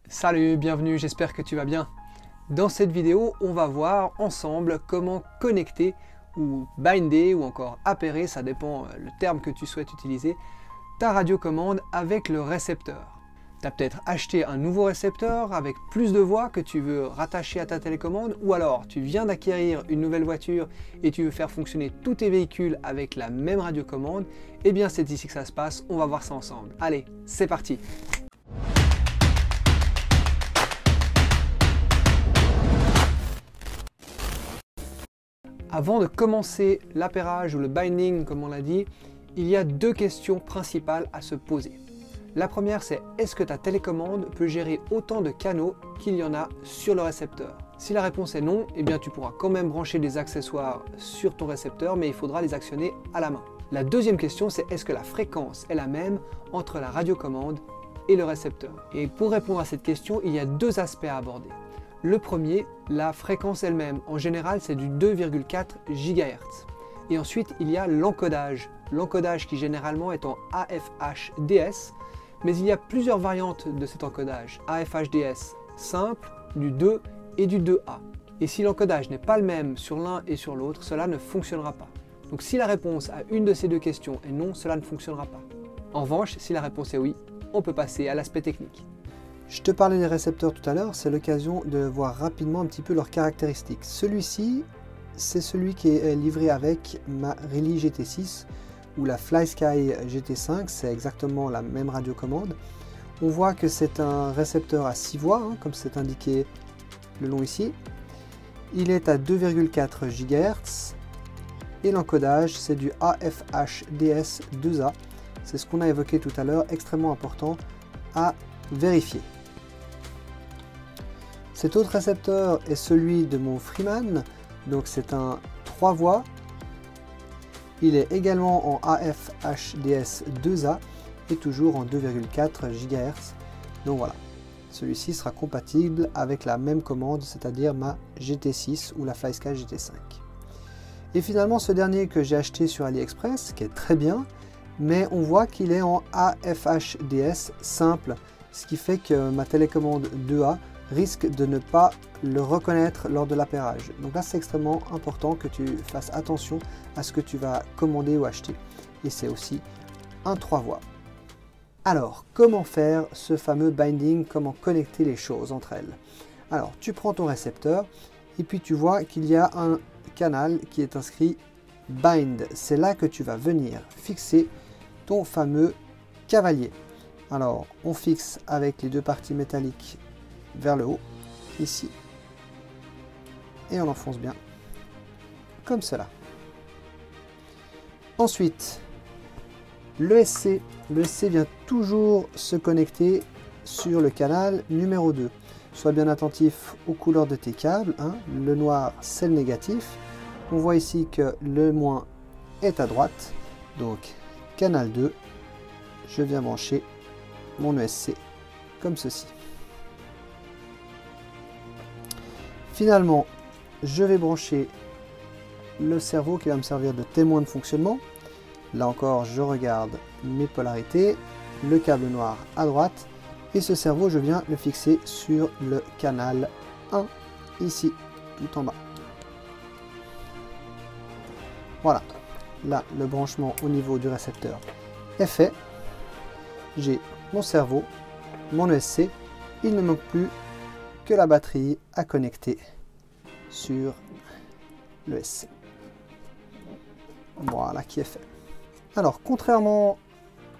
Salut, bienvenue, j'espère que tu vas bien. Dans cette vidéo, on va voir ensemble comment connecter ou binder ou encore appairer, ça dépend le terme que tu souhaites utiliser, ta radiocommande avec le récepteur. Tu as peut-être acheté un nouveau récepteur avec plus de voix que tu veux rattacher à ta télécommande, ou alors tu viens d'acquérir une nouvelle voiture et tu veux faire fonctionner tous tes véhicules avec la même radiocommande. Eh bien c'est ici que ça se passe, on va voir ça ensemble. Allez, c'est parti! Avant de commencer l'appairage ou le binding, comme on l'a dit, il y a deux questions principales à se poser. La première, c'est est-ce que ta télécommande peut gérer autant de canaux qu'il y en a sur le récepteur? Si la réponse est non, eh bien tu pourras quand même brancher des accessoires sur ton récepteur, mais il faudra les actionner à la main. La deuxième question, c'est est-ce que la fréquence est la même entre la radiocommande et le récepteur? Et pour répondre à cette question, il y a deux aspects à aborder. Le premier, la fréquence elle-même. En général, c'est du 2,4 GHz. Et ensuite, il y a l'encodage. L'encodage qui généralement est en AFHDS, mais il y a plusieurs variantes de cet encodage. AFHDS simple, du 2 et du 2A. Et si l'encodage n'est pas le même sur l'un et sur l'autre, cela ne fonctionnera pas. Donc si la réponse à une de ces deux questions est non, cela ne fonctionnera pas. En revanche, si la réponse est oui, on peut passer à l'aspect technique. Je te parlais des récepteurs tout à l'heure, c'est l'occasion de voir rapidement un petit peu leurs caractéristiques. Celui-ci, c'est celui qui est livré avec ma Really GT6 ou la FlySky GT5, c'est exactement la même radiocommande. On voit que c'est un récepteur à 6 voix, comme c'est indiqué le long ici. Il est à 2,4 GHz et l'encodage c'est du AFHDS 2A. C'est ce qu'on a évoqué tout à l'heure, extrêmement important à vérifier. Cet autre récepteur est celui de mon Freeman, donc c'est un 3 voix. Il est également en AFHDS 2A et toujours en 2,4 GHz. Donc voilà, celui-ci sera compatible avec la même commande, c'est-à-dire ma GT6 ou la FlySky GT5. Et finalement, ce dernier que j'ai acheté sur AliExpress, qui est très bien, mais on voit qu'il est en AFHDS simple, ce qui fait que ma télécommande 2A risque de ne pas le reconnaître lors de l'appairage. Donc là, c'est extrêmement important que tu fasses attention à ce que tu vas commander ou acheter. Et c'est aussi un 3 voix. Alors, comment faire ce fameux binding? Comment connecter les choses entre elles? Alors, tu prends ton récepteur et puis tu vois qu'il y a un canal qui est inscrit Bind. C'est là que tu vas venir fixer ton fameux cavalier. Alors, on fixe avec les deux parties métalliques vers le haut, ici, et on enfonce bien, comme cela. Ensuite, l'ESC. L'ESC vient toujours se connecter sur le canal numéro 2. Sois bien attentif aux couleurs de tes câbles. Le noir, c'est le négatif. On voit ici que le moins est à droite. Donc, canal 2, je viens brancher mon ESC comme ceci. Finalement, je vais brancher le cerveau qui va me servir de témoin de fonctionnement. Là encore, je regarde mes polarités, le câble noir à droite, et ce cerveau, je viens le fixer sur le canal 1, ici, tout en bas. Voilà, là, le branchement au niveau du récepteur est fait. J'ai mon cerveau, mon ESC, il ne manque plus que la batterie à connecter sur l'ESC. Voilà qui est fait. Alors, contrairement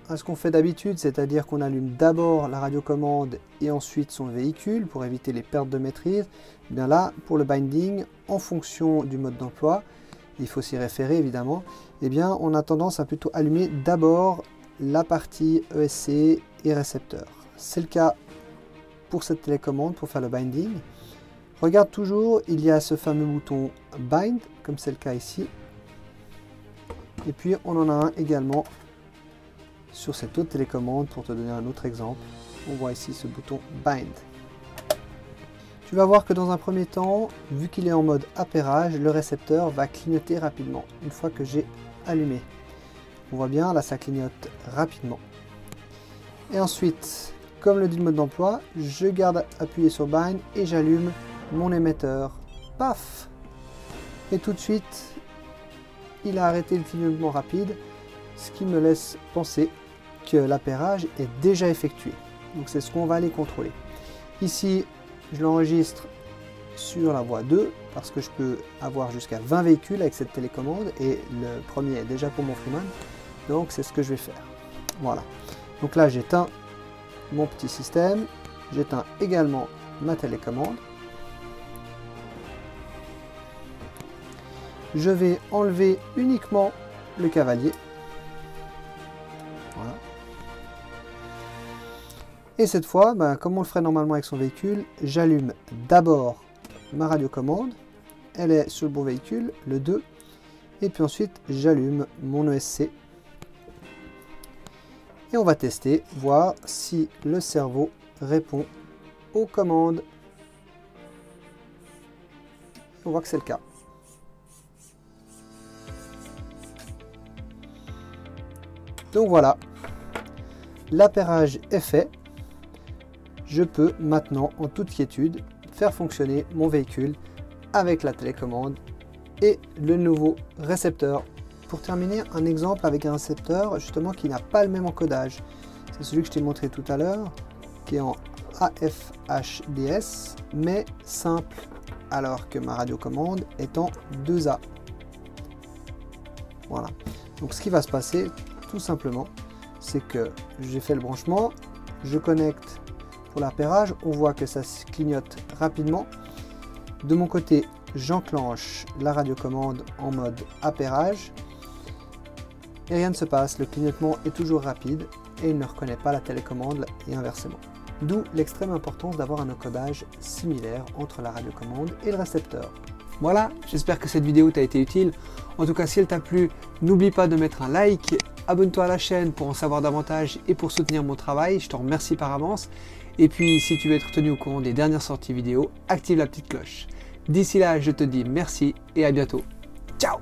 à ce qu'on fait d'habitude, c'est-à-dire qu'on allume d'abord la radiocommande et ensuite son véhicule pour éviter les pertes de maîtrise, eh bien là, pour le binding, en fonction du mode d'emploi, il faut s'y référer évidemment, eh bien on a tendance à plutôt allumer d'abord la partie ESC et récepteur. C'est le cas pour cette télécommande, pour faire le binding. Regarde toujours, il y a ce fameux bouton Bind, comme c'est le cas ici. Et puis on en a un également sur cette autre télécommande, pour te donner un autre exemple. On voit ici ce bouton Bind. Tu vas voir que dans un premier temps, vu qu'il est en mode appairage, le récepteur va clignoter rapidement, une fois que j'ai allumé. On voit bien, là ça clignote rapidement. Et ensuite, comme le dit le mode d'emploi, je garde appuyé sur Bind et j'allume mon émetteur. Paf! Et tout de suite, il a arrêté le clignotement rapide, ce qui me laisse penser que l'appairage est déjà effectué. Donc c'est ce qu'on va aller contrôler. Ici, je l'enregistre sur la voie 2 parce que je peux avoir jusqu'à 20 véhicules avec cette télécommande et le premier est déjà pour mon Freeman. Donc c'est ce que je vais faire. Voilà. Donc là j'éteins mon petit système, j'éteins également ma télécommande. Je vais enlever uniquement le cavalier. Voilà. Et cette fois, comme on le ferait normalement avec son véhicule, j'allume d'abord ma radiocommande. Elle est sur le bon véhicule, le 2. Et puis ensuite, j'allume mon ESC. Et on va tester, voir si le cerveau répond aux commandes. On voit que c'est le cas. Donc voilà, l'appairage est fait. Je peux maintenant, en toute quiétude, faire fonctionner mon véhicule avec la télécommande et le nouveau récepteur. Pour terminer, un exemple avec un récepteur justement qui n'a pas le même encodage. C'est celui que je t'ai montré tout à l'heure, qui est en AFHDS, mais simple, alors que ma radiocommande est en 2A. Voilà. Donc ce qui va se passer, tout simplement, c'est que j'ai fait le branchement, je connecte pour l'appairage, on voit que ça clignote rapidement. De mon côté, j'enclenche la radiocommande en mode appairage et rien ne se passe, le clignotement est toujours rapide et il ne reconnaît pas la télécommande et inversement. D'où l'extrême importance d'avoir un encodage similaire entre la radiocommande et le récepteur. Voilà, j'espère que cette vidéo t'a été utile. En tout cas, si elle t'a plu, n'oublie pas de mettre un like, abonne-toi à la chaîne pour en savoir davantage et pour soutenir mon travail, je te remercie par avance. Et puis, si tu veux être tenu au courant des dernières sorties vidéo, active la petite cloche. D'ici là, je te dis merci et à bientôt. Ciao!